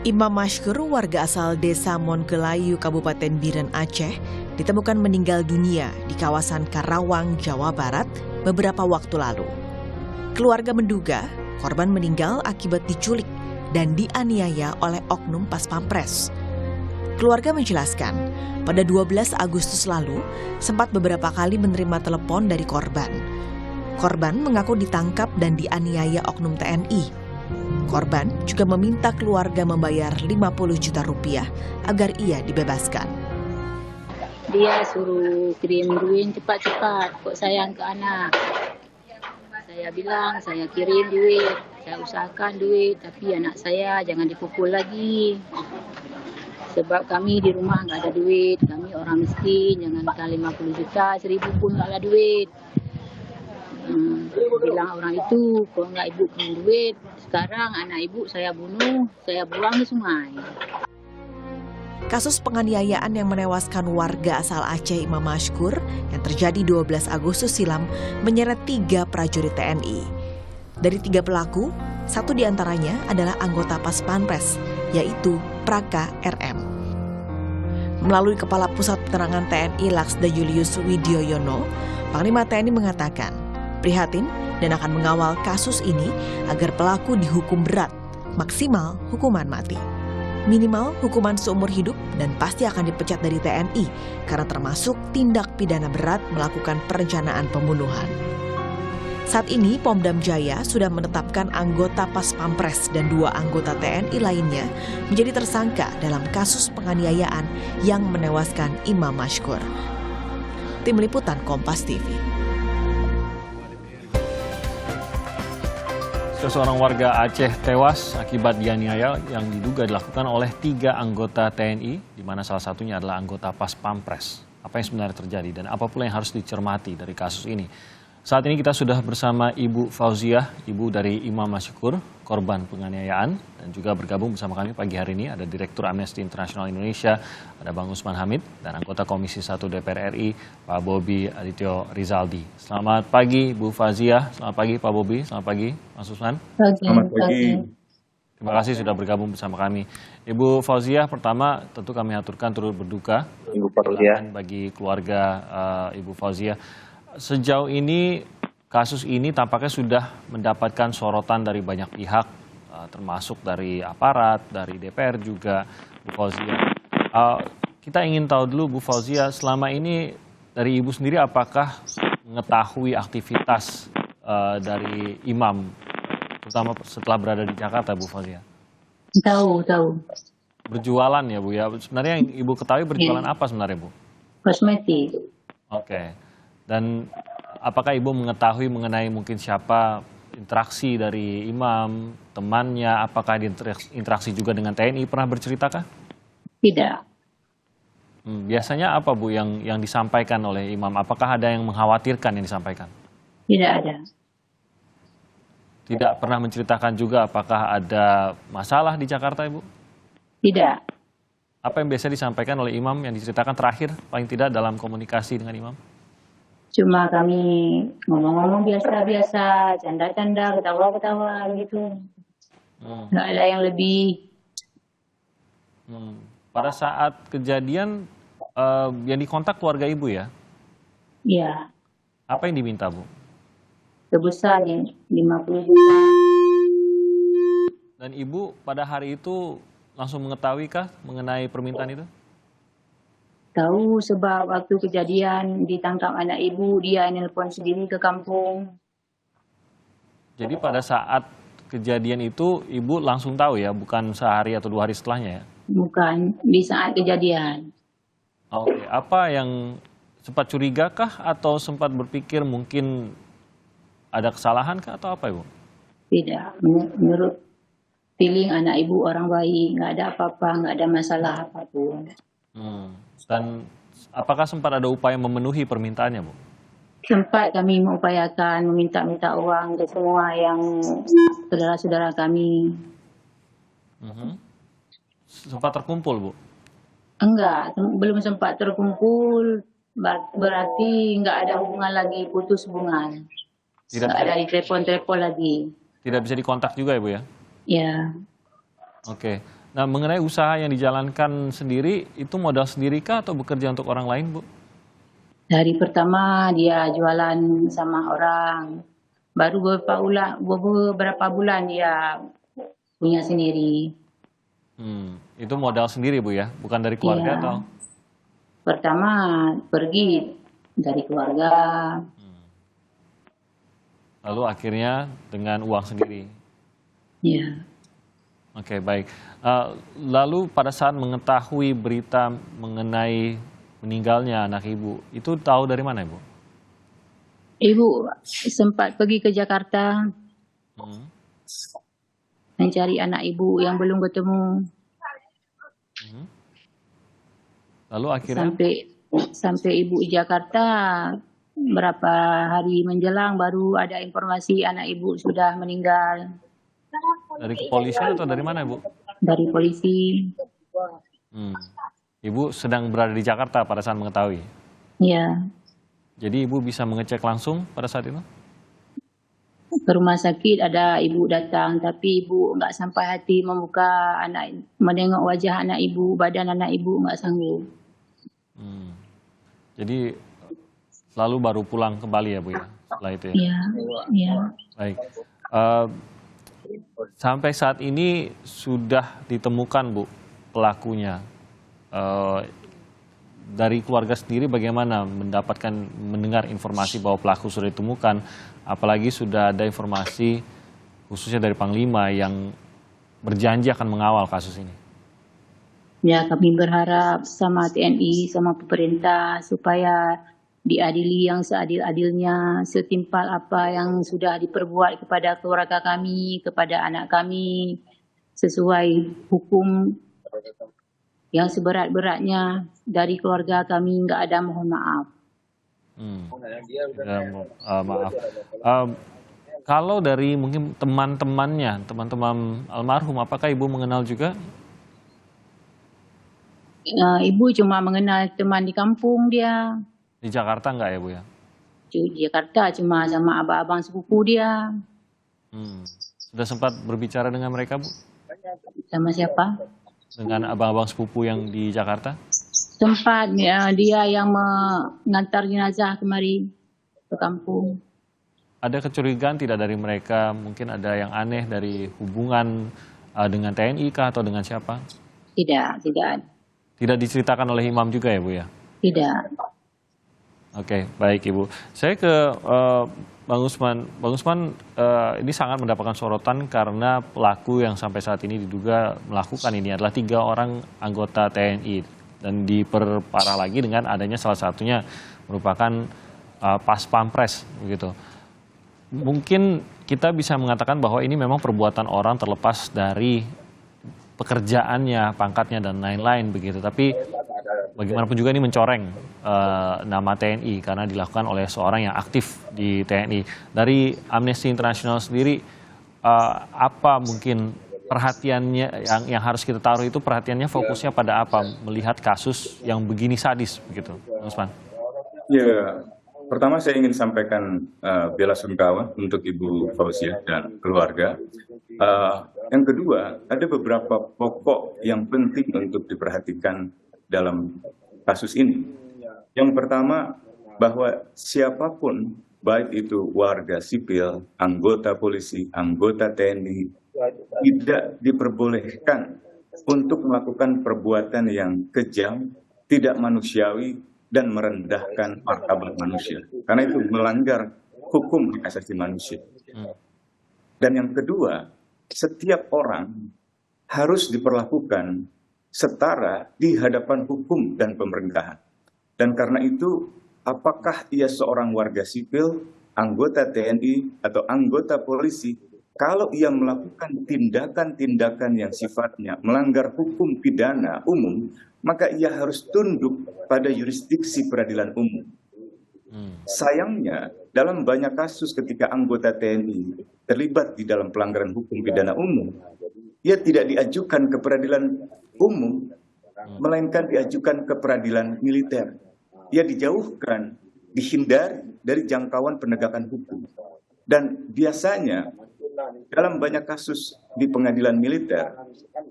Imam Mashkur, warga asal desa Monkelayu, Kabupaten Biren, Aceh, ditemukan meninggal dunia di kawasan Karawang, Jawa Barat beberapa waktu lalu. Keluarga menduga korban meninggal akibat diculik dan dianiaya oleh oknum Pas Pampres. Keluarga menjelaskan, pada 12 Agustus lalu sempat beberapa kali menerima telepon dari korban. Korban mengaku ditangkap dan dianiaya oknum TNI. Korban juga meminta keluarga membayar 50 juta rupiah agar ia dibebaskan. Dia suruh kirim duit cepat-cepat, kok sayang ke anak. Saya bilang saya kirim duit, saya usahakan duit, tapi anak saya jangan dipukul lagi. Sebab kami di rumah nggak ada duit, kami orang miskin, jangankan 50 juta, 1000 pun nggak ada duit. Bilang orang itu, kalau nggak ibu kirim duit, sekarang anak ibu saya bunuh, saya buang di sungai. Kasus penganiayaan yang menewaskan warga asal Aceh Imam Mashkur yang terjadi 12 Agustus silam menyeret 3 prajurit TNI. Dari 3 pelaku, 1 diantaranya adalah anggota Pas Pampres, yaitu Praka RM. Melalui Kepala Pusat Penerangan TNI Laksda Julius Widyoyono, Panglima TNI mengatakan prihatin dan akan mengawal kasus ini agar pelaku dihukum berat, maksimal hukuman mati. Minimal hukuman seumur hidup dan pasti akan dipecat dari TNI karena termasuk tindak pidana berat melakukan perencanaan pembunuhan. Saat ini Pomdam Jaya sudah menetapkan anggota Pas Pampres dan 2 anggota TNI lainnya menjadi tersangka dalam kasus penganiayaan yang menewaskan Imam Mashkur. Tim Liputan Kompas TV. Seorang warga Aceh tewas akibat dianiaya yang diduga dilakukan oleh 3 anggota TNI, di mana salah satunya adalah anggota Pas Pampres. Apa yang sebenarnya terjadi dan apa pula yang harus dicermati dari kasus ini? Saat ini kita sudah bersama Ibu Fauziah, ibu dari Imam Mashkur, korban penganiayaan, dan juga bergabung bersama kami pagi hari ini ada Direktur Amnesty International Indonesia, ada Bang Usman Hamid, dan anggota Komisi 1 DPR RI, Pak Bobi Adityo Rizaldi. Selamat pagi Bu Fauziah, selamat pagi Pak Bobi, selamat pagi Mas Usman. Selamat pagi. Terima kasih sudah bergabung bersama kami. Ibu Fauziah, pertama tentu kami aturkan turut berduka bagi keluarga Ibu Fauziah. Sejauh ini kasus ini tampaknya sudah mendapatkan sorotan dari banyak pihak, termasuk dari aparat, dari DPR juga, Bu Fauziah. Kita ingin tahu dulu Bu Fauziah, selama ini dari Ibu sendiri apakah mengetahui aktivitas dari Imam, terutama setelah berada di Jakarta, Bu Fauziah? Tahu. Berjualan ya Bu ya. Sebenarnya yang Ibu ketahui berjualan apa sebenarnya Bu? Kosmetik. Oke. Dan apakah Ibu mengetahui mengenai mungkin siapa interaksi dari Imam, temannya, apakah interaksi juga dengan TNI, pernah berceritakah? Tidak. Biasanya apa Bu yang disampaikan oleh Imam? Apakah ada yang mengkhawatirkan yang disampaikan? Tidak ada. Tidak pernah menceritakan juga apakah ada masalah di Jakarta Ibu? Tidak. Apa yang biasa disampaikan oleh Imam yang diceritakan terakhir paling tidak dalam komunikasi dengan Imam? Cuma kami ngomong-ngomong biasa-biasa, canda-canda, ketawa-ketawa gitu. Nggak ada yang lebih. Pada saat kejadian yang dikontak keluarga Ibu ya? Iya. Apa yang diminta Bu? Sebesar 50 juta. Dan Ibu pada hari itu langsung mengetahui kah mengenai permintaan itu? Tahu sebab waktu kejadian ditangkap anak ibu, dia nelpon sendiri ke kampung. Jadi pada saat kejadian itu Ibu langsung tahu ya, bukan sehari atau 2 hari setelahnya ya? Bukan, di saat kejadian. Oke, apa yang sempat curiga kah atau sempat berpikir mungkin ada kesalahan kah atau apa Ibu? Tidak, menurut feeling anak ibu orang baik, nggak ada apa-apa, nggak ada masalah apapun. Dan apakah sempat ada upaya memenuhi permintaannya Bu? Sempat kami mengupayakan meminta uang ke semua yang saudara-saudara kami. Sempat terkumpul Bu? Enggak, belum sempat terkumpul, berarti nggak ada hubungan lagi, putus hubungan. Nggak ada di telepon lagi. Tidak bisa dikontak juga ya Bu ya? Ya. Oke. Nah, mengenai usaha yang dijalankan sendiri, itu modal sendiri kah atau bekerja untuk orang lain, Bu? Dari pertama dia jualan sama orang, baru beberapa bulan dia punya sendiri. Itu modal sendiri, Bu ya? Bukan dari keluarga Iya. atau? Pertama pergi dari keluarga. Lalu akhirnya dengan uang sendiri. Ya. Oke, baik. Lalu pada saat mengetahui berita mengenai meninggalnya anak Ibu, itu tahu dari mana, Ibu? Ibu sempat pergi ke Jakarta Hmm. mencari anak ibu yang belum ketemu. Lalu akhirnya? Sampai ibu di Jakarta berapa hari menjelang baru ada informasi anak ibu sudah meninggal. Dari kepolisian atau dari mana, Ibu? Dari polisi. Ibu sedang berada di Jakarta pada saat mengetahui? Ya. Jadi Ibu bisa mengecek langsung pada saat itu? Ke rumah sakit ada ibu datang, tapi ibu nggak sampai hati menengok wajah anak ibu, badan anak ibu nggak sanggup. Jadi lalu baru pulang kembali ya, Bu ya, setelah itu ya? Iya, iya. Baik. Sampai saat ini sudah ditemukan, Bu, pelakunya. Dari keluarga sendiri bagaimana mendengar informasi bahwa pelaku sudah ditemukan, apalagi sudah ada informasi khususnya dari Panglima yang berjanji akan mengawal kasus ini? Ya, kami berharap sama TNI, sama pemerintah supaya diadili yang seadil-adilnya, setimpal apa yang sudah diperbuat kepada keluarga kami, kepada anak kami, sesuai hukum yang seberat-beratnya. Dari keluarga kami nggak ada mohon maaf. Maaf. Kalau dari mungkin teman-teman almarhum, apakah Ibu mengenal juga? Ibu cuma mengenal teman di kampung dia. Di Jakarta enggak ya, Bu ya? Di Jakarta cuma sama abang-abang sepupu dia. Sudah sempat berbicara dengan mereka, Bu? Sama siapa? Dengan abang-abang sepupu yang di Jakarta? Sempat dia yang mengantar jenazah kemari ke kampung. Ada kecurigaan tidak dari mereka? Mungkin ada yang aneh dari hubungan dengan TNI kah atau dengan siapa? Tidak. Tidak diceritakan oleh imam juga ya, Bu ya? Tidak. Oke, baik Ibu. Saya ke Bang Usman. Bang Usman, ini sangat mendapatkan sorotan karena pelaku yang sampai saat ini diduga melakukan ini adalah 3 orang anggota TNI. Dan diperparah lagi dengan adanya salah satunya merupakan Pas Pampres, begitu. Mungkin kita bisa mengatakan bahwa ini memang perbuatan orang terlepas dari pekerjaannya, pangkatnya, dan lain-lain, begitu. Tapi bagaimanapun juga ini mencoreng nama TNI karena dilakukan oleh seorang yang aktif di TNI. Dari Amnesty International sendiri, apa mungkin perhatiannya yang harus kita taruh itu, perhatiannya fokusnya pada apa melihat kasus yang begini sadis, begitu, Mas Usman? Ya, pertama saya ingin sampaikan bela sungkawa untuk Ibu Fauziah dan keluarga. Yang kedua, ada beberapa pokok yang penting untuk diperhatikan dalam kasus ini. Yang pertama, bahwa siapapun, baik itu warga sipil, anggota polisi, anggota TNI, tidak diperbolehkan untuk melakukan perbuatan yang kejam, tidak manusiawi, dan merendahkan martabat manusia. Karena itu melanggar hukum hak asasi manusia. Dan yang kedua, setiap orang harus diperlakukan setara di hadapan hukum dan pemerintahan. Dan karena itu, apakah ia seorang warga sipil, anggota TNI, atau anggota polisi, kalau ia melakukan tindakan-tindakan yang sifatnya melanggar hukum pidana umum, maka ia harus tunduk pada yurisdiksi peradilan umum. Sayangnya, dalam banyak kasus ketika anggota TNI terlibat di dalam pelanggaran hukum pidana umum, ia tidak diajukan ke peradilan umum, melainkan diajukan ke peradilan militer. Ia dijauhkan, dihindari dari jangkauan penegakan hukum. Dan biasanya dalam banyak kasus di pengadilan militer,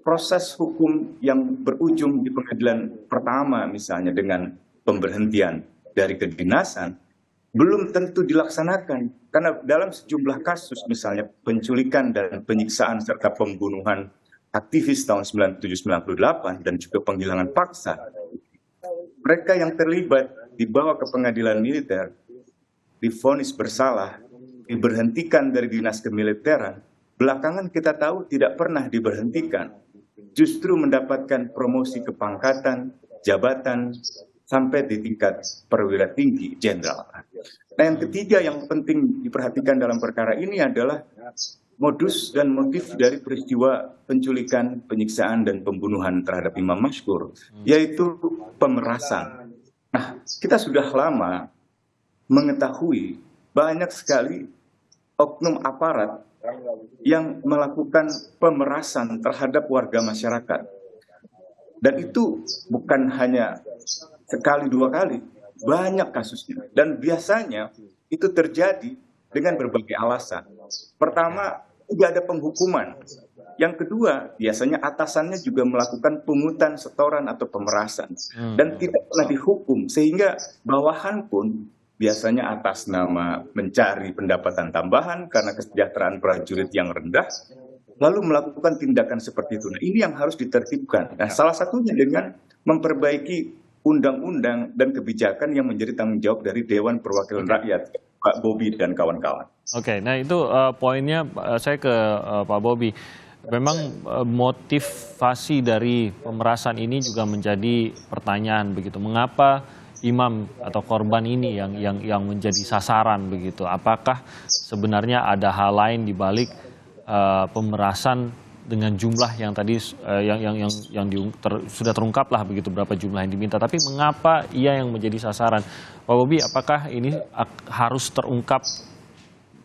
proses hukum yang berujung di pengadilan pertama misalnya dengan pemberhentian dari kedinasan, belum tentu dilaksanakan. Karena dalam sejumlah kasus misalnya penculikan dan penyiksaan serta pembunuhan aktivis tahun 97-98 dan juga penghilangan paksa, mereka yang terlibat dibawa ke pengadilan militer, divonis bersalah, diberhentikan dari dinas kemiliteran. Belakangan kita tahu tidak pernah diberhentikan, justru mendapatkan promosi kepangkatan, jabatan, sampai di tingkat perwira tinggi, jenderal. Nah, yang ketiga yang penting diperhatikan dalam perkara ini adalah modus dan motif dari peristiwa penculikan, penyiksaan, dan pembunuhan terhadap Imam Mashkur, yaitu pemerasan. Nah, kita sudah lama mengetahui banyak sekali oknum aparat yang melakukan pemerasan terhadap warga masyarakat. Dan itu bukan hanya sekali dua kali, banyak kasusnya. Dan biasanya itu terjadi dengan berbagai alasan. Pertama, tidak ada penghukuman. Yang kedua, biasanya atasannya juga melakukan pungutan, setoran, atau pemerasan. Dan tidak pernah dihukum, sehingga bawahan pun biasanya atas nama mencari pendapatan tambahan karena kesejahteraan prajurit yang rendah, lalu melakukan tindakan seperti itu. Nah, ini yang harus ditertibkan. Nah, salah satunya dengan memperbaiki undang-undang dan kebijakan yang menjadi tanggung jawab dari Dewan Perwakilan Rakyat, Pak Bobi dan kawan-kawan. Oke, nah itu poinnya saya ke Pak Bobi. Memang motivasi dari pemerasan ini juga menjadi pertanyaan begitu. Mengapa imam atau korban ini yang menjadi sasaran begitu? Apakah sebenarnya ada hal lain di balik pemerasan dengan jumlah yang tadi sudah terungkap lah begitu berapa jumlah yang diminta, tapi mengapa ia yang menjadi sasaran? Pak Bobi, apakah ini harus terungkap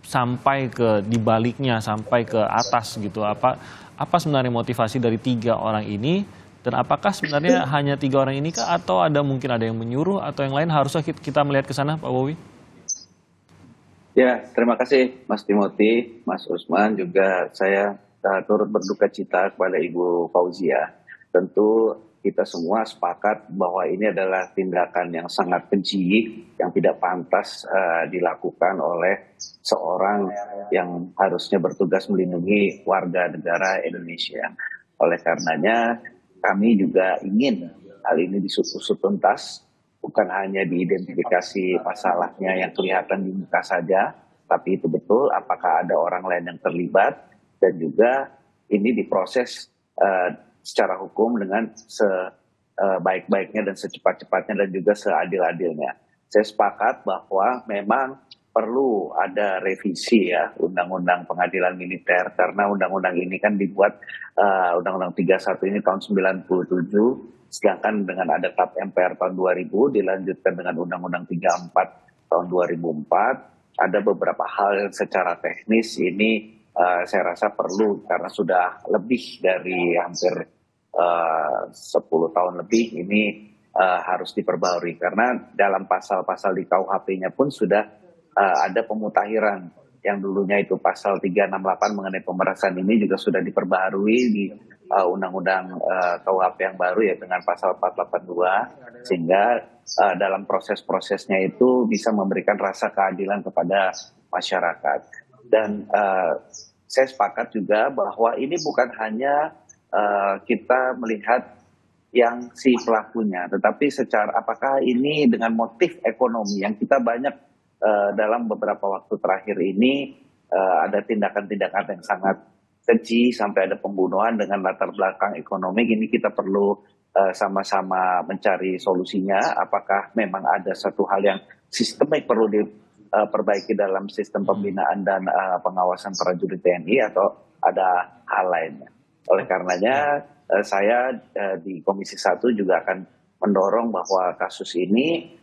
sampai ke dibaliknya, sampai ke atas gitu? Apa sebenarnya motivasi dari 3 orang ini, dan apakah sebenarnya hanya 3 orang ini kah, atau mungkin ada yang menyuruh atau yang lain? Harusnya kita melihat ke sana, Pak Bobi. Ya, terima kasih Mas Timothy, Mas Usman, juga saya turut berduka cita kepada Ibu Fauzia. Tentu kita semua sepakat bahwa ini adalah tindakan yang sangat keji, yang tidak pantas dilakukan oleh seorang yang harusnya bertugas melindungi warga negara Indonesia. Oleh karenanya, kami juga ingin hal ini disusut tuntas, bukan hanya diidentifikasi masalahnya yang kelihatan di muka saja, tapi itu betul apakah ada orang lain yang terlibat, dan juga ini diproses secara hukum dengan sebaik-baiknya dan secepat-cepatnya dan juga seadil-adilnya. Saya sepakat bahwa memang perlu ada revisi ya Undang-Undang Pengadilan Militer, karena undang-undang ini kan dibuat Undang-Undang 31 ini tahun 97, sedangkan dengan ada TAP MPR tahun 2000 dilanjutkan dengan Undang-Undang 34 tahun 2004, ada beberapa hal yang secara teknis ini saya rasa perlu, karena sudah lebih dari hampir 10 tahun lebih ini harus diperbarui, karena dalam pasal-pasal di KUHP-nya pun sudah ada pemutakhiran. Yang dulunya itu pasal 368 mengenai pemerasan ini juga sudah diperbarui di Undang-Undang KUHP yang baru ya dengan pasal 482, sehingga dalam proses-prosesnya itu bisa memberikan rasa keadilan kepada masyarakat. Dan saya sepakat juga bahwa ini bukan hanya kita melihat yang si pelakunya, tetapi secara apakah ini dengan motif ekonomi yang kita banyak dalam beberapa waktu terakhir ini ada tindakan-tindakan yang sangat keji sampai ada pembunuhan dengan latar belakang ekonomi. Ini kita perlu sama-sama mencari solusinya. Apakah memang ada satu hal yang sistemik perlu diperbaiki dalam sistem pembinaan dan pengawasan prajurit TNI, atau ada hal lainnya? Oleh karenanya saya di Komisi 1 juga akan mendorong bahwa kasus ini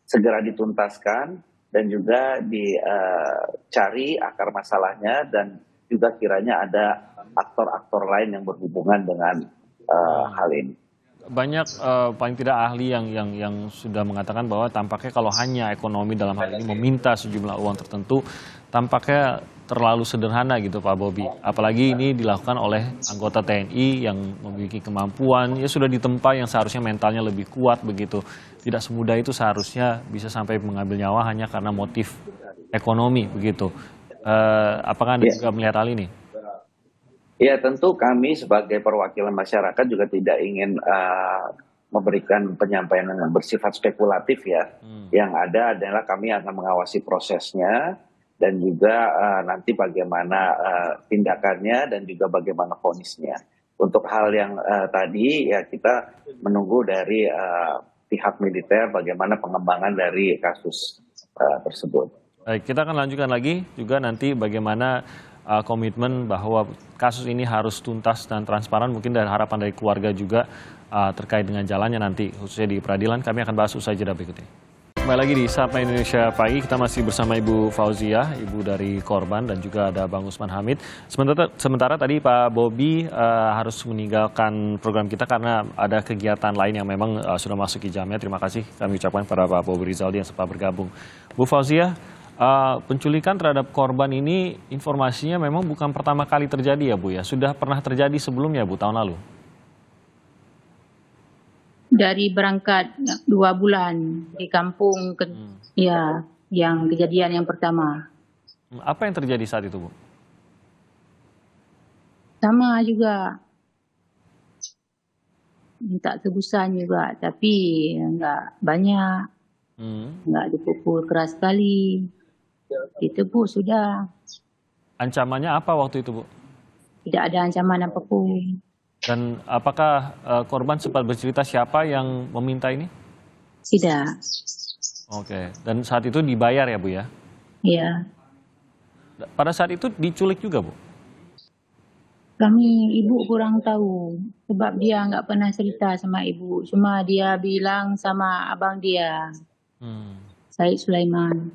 segera dituntaskan dan juga dicari akar masalahnya, dan juga kiranya ada aktor-aktor lain yang berhubungan dengan hal ini. Banyak paling tidak ahli yang sudah mengatakan bahwa tampaknya kalau hanya ekonomi dalam hal ini meminta sejumlah uang tertentu, tampaknya terlalu sederhana gitu Pak Bobi. Apalagi ini dilakukan oleh anggota TNI yang memiliki kemampuan, ya sudah ditempa yang seharusnya mentalnya lebih kuat begitu. Tidak semudah itu seharusnya bisa sampai mengambil nyawa hanya karena motif ekonomi begitu. Apakah Anda juga melihat hal ini? Ya, tentu kami sebagai perwakilan masyarakat juga tidak ingin memberikan penyampaian yang bersifat spekulatif ya. Yang ada adalah kami akan mengawasi prosesnya dan juga nanti bagaimana tindakannya dan juga bagaimana vonisnya. Untuk hal yang tadi ya kita menunggu dari pihak militer bagaimana pengembangan dari kasus tersebut. Baik, kita akan lanjutkan lagi juga nanti bagaimana komitmen bahwa kasus ini harus tuntas dan transparan, mungkin dari harapan dari keluarga juga terkait dengan jalannya nanti, khususnya di peradilan. Kami akan bahas usai jeda berikut ini. Kembali lagi di Sapa Indonesia Pagi, kita masih bersama Ibu Fauziah, ibu dari korban, dan juga ada Bang Usman Hamid. Sementara tadi Pak Bobi harus meninggalkan program kita karena ada kegiatan lain yang memang sudah masuk ke jamnya. Terima kasih kami ucapkan kepada Pak Bobi Rizaldi yang sempat bergabung. Bu Fauziah, penculikan terhadap korban ini informasinya memang bukan pertama kali terjadi ya Bu ya, sudah pernah terjadi sebelumnya Bu, tahun lalu? Dari berangkat 2 bulan di kampung, ya, yang kejadian yang pertama. Apa yang terjadi saat itu Bu? Sama juga, minta tebusan juga, tapi enggak banyak, enggak dipukul keras sekali. Ditebus sudah. Ancamannya apa waktu itu Bu? Tidak ada ancaman apapun. Dan apakah korban sempat bercerita siapa yang meminta ini? Tidak. Oke, dan saat itu dibayar ya Bu ya? Ya. Pada saat itu diculik juga Bu? Kami, ibu kurang tahu. Sebab dia nggak pernah cerita sama ibu. Cuma dia bilang sama abang dia, Said Sulaiman.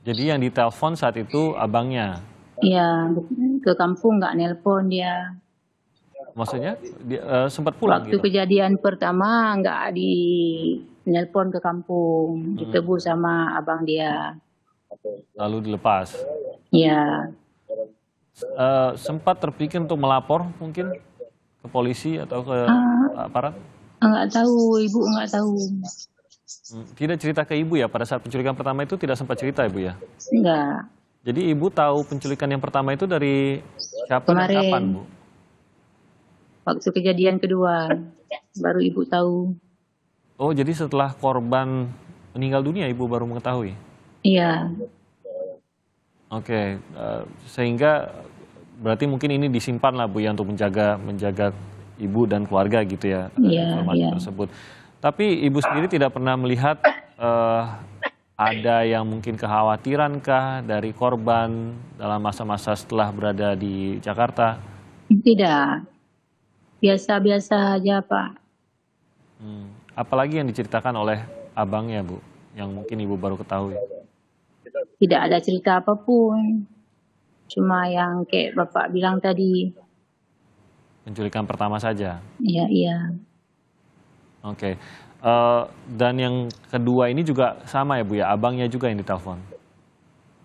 Jadi yang ditelepon saat itu abangnya? Iya, ke kampung nggak nelpon dia. Maksudnya sempat pulang Waktu gitu? kejadian pertama nggak di nelpon ke kampung, ditebus sama abang dia. Lalu dilepas? Iya. Sempat terpikir untuk melapor mungkin ke polisi atau ke aparat? Nggak tahu, ibu nggak tahu. Tidak cerita ke ibu ya pada saat penculikan pertama itu, tidak sempat cerita ibu ya? Enggak. Jadi ibu tahu penculikan yang pertama itu dari siapa dan kapan Bu? Waktu kejadian kedua baru ibu tahu. Oh, jadi setelah korban meninggal dunia ibu baru mengetahui? Iya. Oke, sehingga berarti mungkin ini disimpan lah Bu ya untuk menjaga ibu dan keluarga gitu ya, informasi tersebut. Tapi ibu sendiri tidak pernah melihat ada yang mungkin kekhawatiran kah dari korban dalam masa-masa setelah berada di Jakarta? Tidak. Biasa-biasa aja Pak. Apalagi yang diceritakan oleh abangnya Bu, yang mungkin ibu baru ketahui? Tidak ada cerita apapun. Cuma yang kayak Bapak bilang tadi. Penculikan pertama saja? Iya, iya. Oke. Dan yang kedua ini juga sama ya Bu ya, abangnya juga yang ditelepon?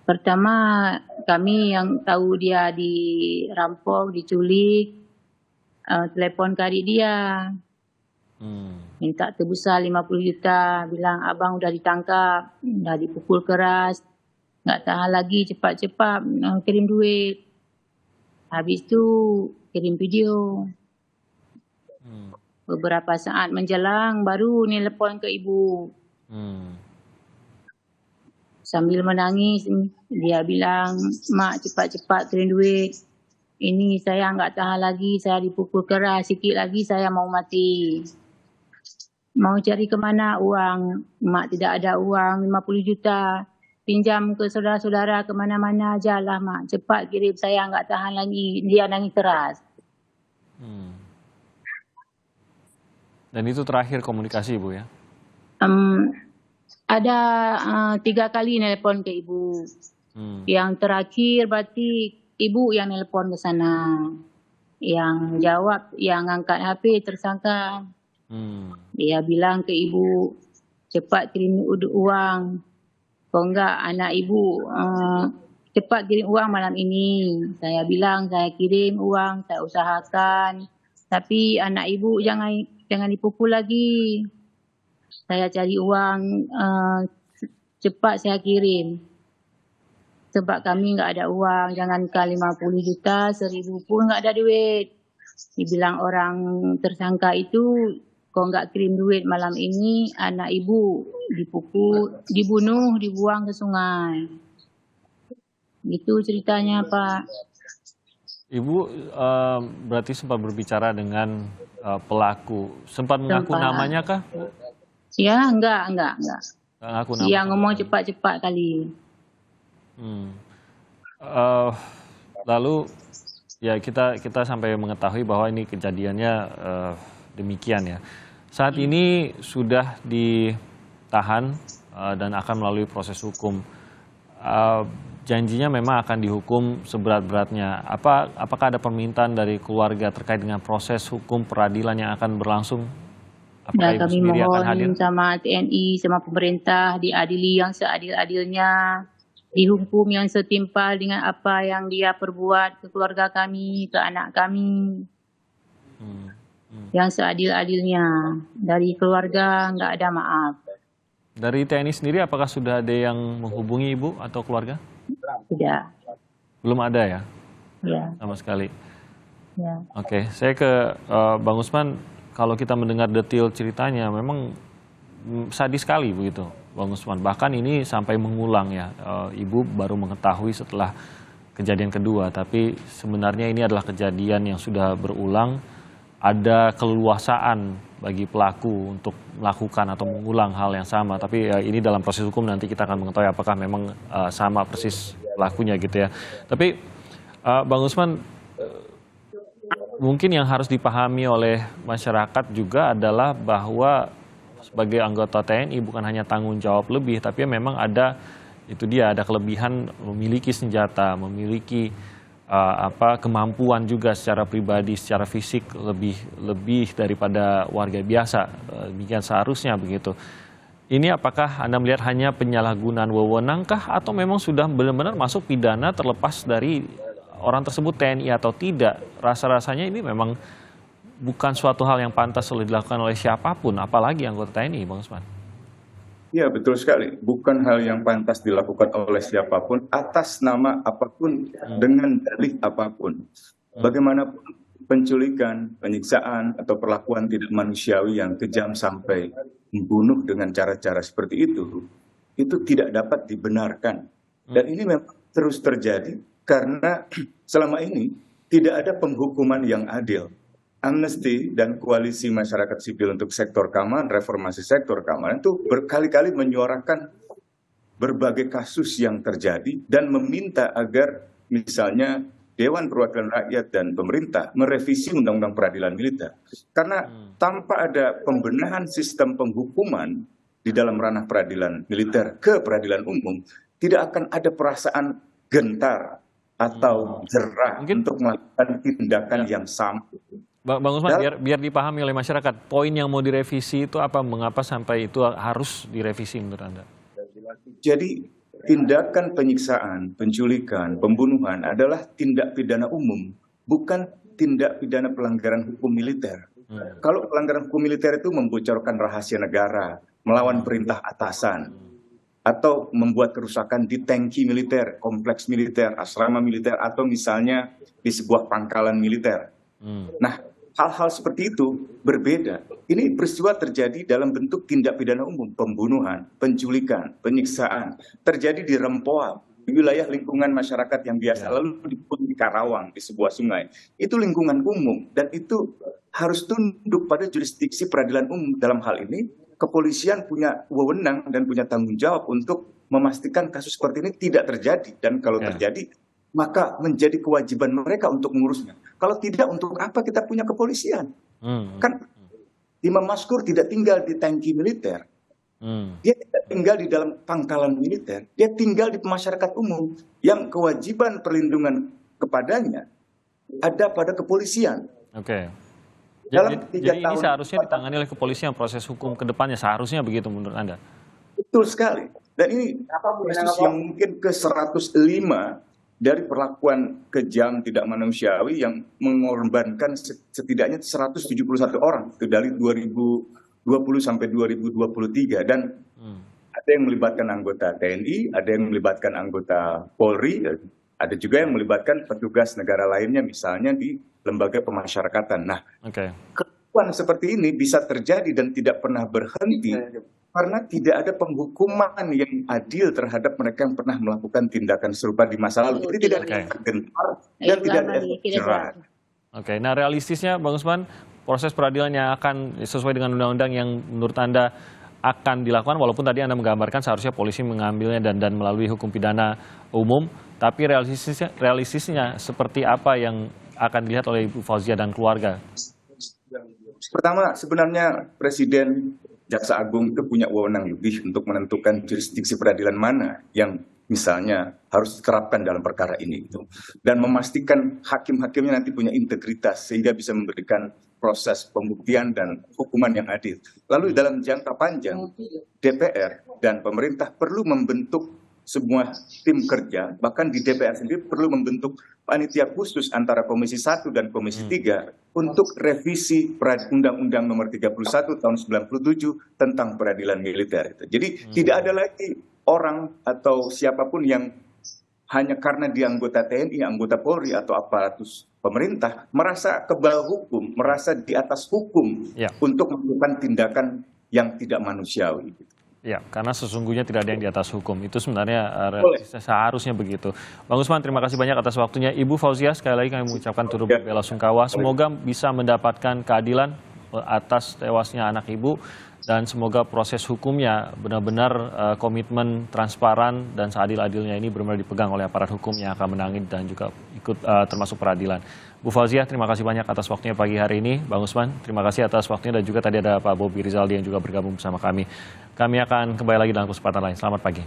Pertama kami yang tahu dia dirampok, diculik, telepon ke adik dia. Minta tebusan 50 juta, bilang abang udah ditangkap, udah dipukul keras, nggak tahan lagi, cepat-cepat kirim duit. Habis itu kirim video. Beberapa saat menjelang baru nelpon ke ibu. Sambil menangis dia bilang, mak cepat-cepat kirim duit. Ini saya nggak tahan lagi, saya dipukul keras, sikit lagi saya mau mati. Mau cari kemana uang? Mak tidak ada uang 50 juta. Pinjam ke saudara-saudara kemana-mana aja lah mak. Cepat kirim, saya nggak tahan lagi. Dia nangis keras. Dan itu terakhir komunikasi Bu ya? Ada 3 kali nelpon ke ibu. Yang terakhir berarti ibu yang nelpon ke sana. yang jawab, yang angkat HP tersangka. Dia bilang ke ibu, cepat kirim uang. Kalau enggak anak ibu cepat kirim uang malam ini. Saya bilang saya kirim uang, saya usahakan. Tapi anak ibu jangan dipukul lagi. Saya cari uang cepat saya kirim. Sebab kami enggak ada uang, jangankan 50 juta, 1.000 pun enggak ada duit. Dibilang orang tersangka itu, kalau enggak kirim duit malam ini, anak ibu dipukul, dibunuh, dibuang ke sungai. Itu ceritanya, Pak. Ibu berarti sempat berbicara dengan pelaku. Sempat mengaku namanya kah, Bu? Ya, enggak. Nggak ngaku nama. Yang ngomong cepat-cepat kali. Lalu ya kita sampai mengetahui bahwa ini kejadiannya demikian ya. Saat ini sudah ditahan dan akan melalui proses hukum. Janjinya memang akan dihukum seberat-beratnya. Apakah ada permintaan dari keluarga terkait dengan proses hukum peradilan yang akan berlangsung? Apakah Ibu Kami sendiri akan hadir? mohon sama TNI, sama pemerintah diadili yang seadil-adilnya, dihukum yang setimpal dengan apa yang dia perbuat ke keluarga kami, ke anak kami. Yang seadil-adilnya. Dari keluarga nggak ada maaf. Dari TNI sendiri apakah sudah ada yang menghubungi Ibu atau keluarga? Tidak. Belum ada ya? Ya. Sama sekali. Ya. Oke, saya ke Bang Usman. Kalau kita mendengar detail ceritanya, memang sadis sekali begitu, Bang Usman. Bahkan ini sampai mengulang ya. Ibu baru mengetahui setelah kejadian kedua, tapi sebenarnya ini adalah kejadian yang sudah berulang. Ada keleluasaan bagi pelaku untuk melakukan atau mengulang hal yang sama. Tapi ini dalam proses hukum nanti kita akan mengetahui apakah memang sama persis pelakunya gitu ya. Tapi Bang Usman, mungkin yang harus dipahami oleh masyarakat juga adalah bahwa sebagai anggota TNI bukan hanya tanggung jawab lebih, tapi memang ada kelebihan memiliki senjata, memiliki kemampuan juga secara pribadi, secara fisik lebih daripada warga biasa. Demikian seharusnya begitu. Ini apakah Anda melihat hanya penyalahgunaan wewenangkah atau memang sudah benar-benar masuk pidana terlepas dari orang tersebut TNI atau tidak? Rasa-rasanya ini memang bukan suatu hal yang pantas dilakukan oleh siapapun, apalagi anggota TNI, Bang Usman. Ya, betul sekali. Bukan hal yang pantas dilakukan oleh siapapun, atas nama apapun, dengan dalih apapun. Bagaimanapun penculikan, penyiksaan, atau perlakuan tidak manusiawi yang kejam sampai membunuh dengan cara-cara seperti itu tidak dapat dibenarkan. Dan ini memang terus terjadi karena selama ini tidak ada penghukuman yang adil. Amnesty dan Koalisi Masyarakat Sipil untuk Sektor Keamanan, Reformasi Sektor Keamanan itu berkali-kali menyuarakan berbagai kasus yang terjadi dan meminta agar misalnya Dewan Perwakilan Rakyat dan pemerintah merevisi Undang-Undang Peradilan Militer. Karena tanpa ada pembenahan sistem penghukuman di dalam ranah peradilan militer ke peradilan umum, tidak akan ada perasaan gentar atau jerah untuk melakukan tindakan yang sama. Bang Usman, biar dipahami oleh masyarakat, poin yang mau direvisi itu apa? Mengapa sampai itu harus direvisi menurut Anda? Jadi tindakan penyiksaan, penculikan, pembunuhan adalah tindak pidana umum, bukan tindak pidana pelanggaran hukum militer. Kalau pelanggaran hukum militer itu membocorkan rahasia negara, melawan perintah atasan, atau membuat kerusakan di tangki militer, kompleks militer, asrama militer, atau misalnya di sebuah pangkalan militer. Nah, hal-hal seperti itu berbeda. Ini peristiwa terjadi dalam bentuk tindak pidana umum, pembunuhan, penculikan, penyiksaan, terjadi di Rempoa, di wilayah lingkungan masyarakat yang biasa, lalu di Karawang, di sebuah sungai. Itu lingkungan umum, dan itu harus tunduk pada jurisdiksi peradilan umum. Dalam hal ini, kepolisian punya wewenang dan punya tanggung jawab untuk memastikan kasus seperti ini tidak terjadi. Dan kalau terjadi, maka menjadi kewajiban mereka untuk mengurusnya. Kalau tidak, untuk apa kita punya kepolisian? Kan Imam Mashkur tidak tinggal di tangki militer. Dia tidak tinggal di dalam pangkalan militer. Dia tinggal di masyarakat umum yang kewajiban perlindungan kepadanya ada pada kepolisian. Oke. Dalam 3 Jadi ini tahun seharusnya ditangani oleh kepolisian proses hukum ke depannya, seharusnya begitu menurut Anda? betul sekali. Dan ini kasus yang mungkin ke-105 dari perlakuan kejam tidak manusiawi yang mengorbankan setidaknya 171 orang dari 2020 sampai 2023. Dan ada yang melibatkan anggota TNI, ada yang melibatkan anggota Polri, ada juga yang melibatkan petugas negara lainnya misalnya di lembaga pemasyarakatan. Nah, keluhan seperti ini bisa terjadi dan tidak pernah berhenti karena tidak ada penghukuman yang adil terhadap mereka yang pernah melakukan tindakan serupa di masa lalu. Jadi tidak ada gentar dan tidak ada efek jerah. Oke, nah realistisnya Bang Usman, proses peradilan yang akan sesuai dengan undang-undang yang menurut Anda akan dilakukan, walaupun tadi Anda menggambarkan seharusnya polisi mengambilnya dan melalui hukum pidana umum, tapi realistisnya seperti apa yang akan dilihat oleh Ibu Fauzia dan keluarga? Pertama, sebenarnya Presiden, Jaksa Agung itu punya wewenang lebih untuk menentukan jurisdiksi peradilan mana yang misalnya harus diterapkan dalam perkara ini. Dan memastikan hakim-hakimnya nanti punya integritas sehingga bisa memberikan proses pembuktian dan hukuman yang adil. Lalu dalam jangka panjang, DPR dan pemerintah perlu membentuk semua tim kerja, bahkan di DPR sendiri perlu membentuk panitia khusus antara Komisi 1 dan Komisi 3 untuk revisi Undang-Undang Nomor 31 tahun 97 tentang peradilan militer. Jadi tidak ada lagi orang atau siapapun yang hanya karena dia anggota TNI, anggota Polri atau aparatus pemerintah merasa kebal hukum, merasa di atas hukum untuk melakukan tindakan yang tidak manusiawi. Ya, karena sesungguhnya tidak ada yang di atas hukum. Itu sebenarnya seharusnya begitu. Bang Usman, terima kasih banyak atas waktunya. Ibu Fauzia, sekali lagi kami mengucapkan turut belasungkawa. Semoga bisa mendapatkan keadilan atas tewasnya anak Ibu. Dan semoga proses hukumnya benar-benar komitmen transparan dan seadil-adilnya ini benar-benar dipegang oleh aparat hukum yang akan menangin dan juga ikut termasuk peradilan. Bu Fauzia, terima kasih banyak atas waktunya pagi hari ini. Bang Usman, terima kasih atas waktunya dan juga tadi ada Pak Bobi Rizaldi yang juga bergabung bersama kami. Kami akan kembali lagi dalam kesempatan lain. Selamat pagi.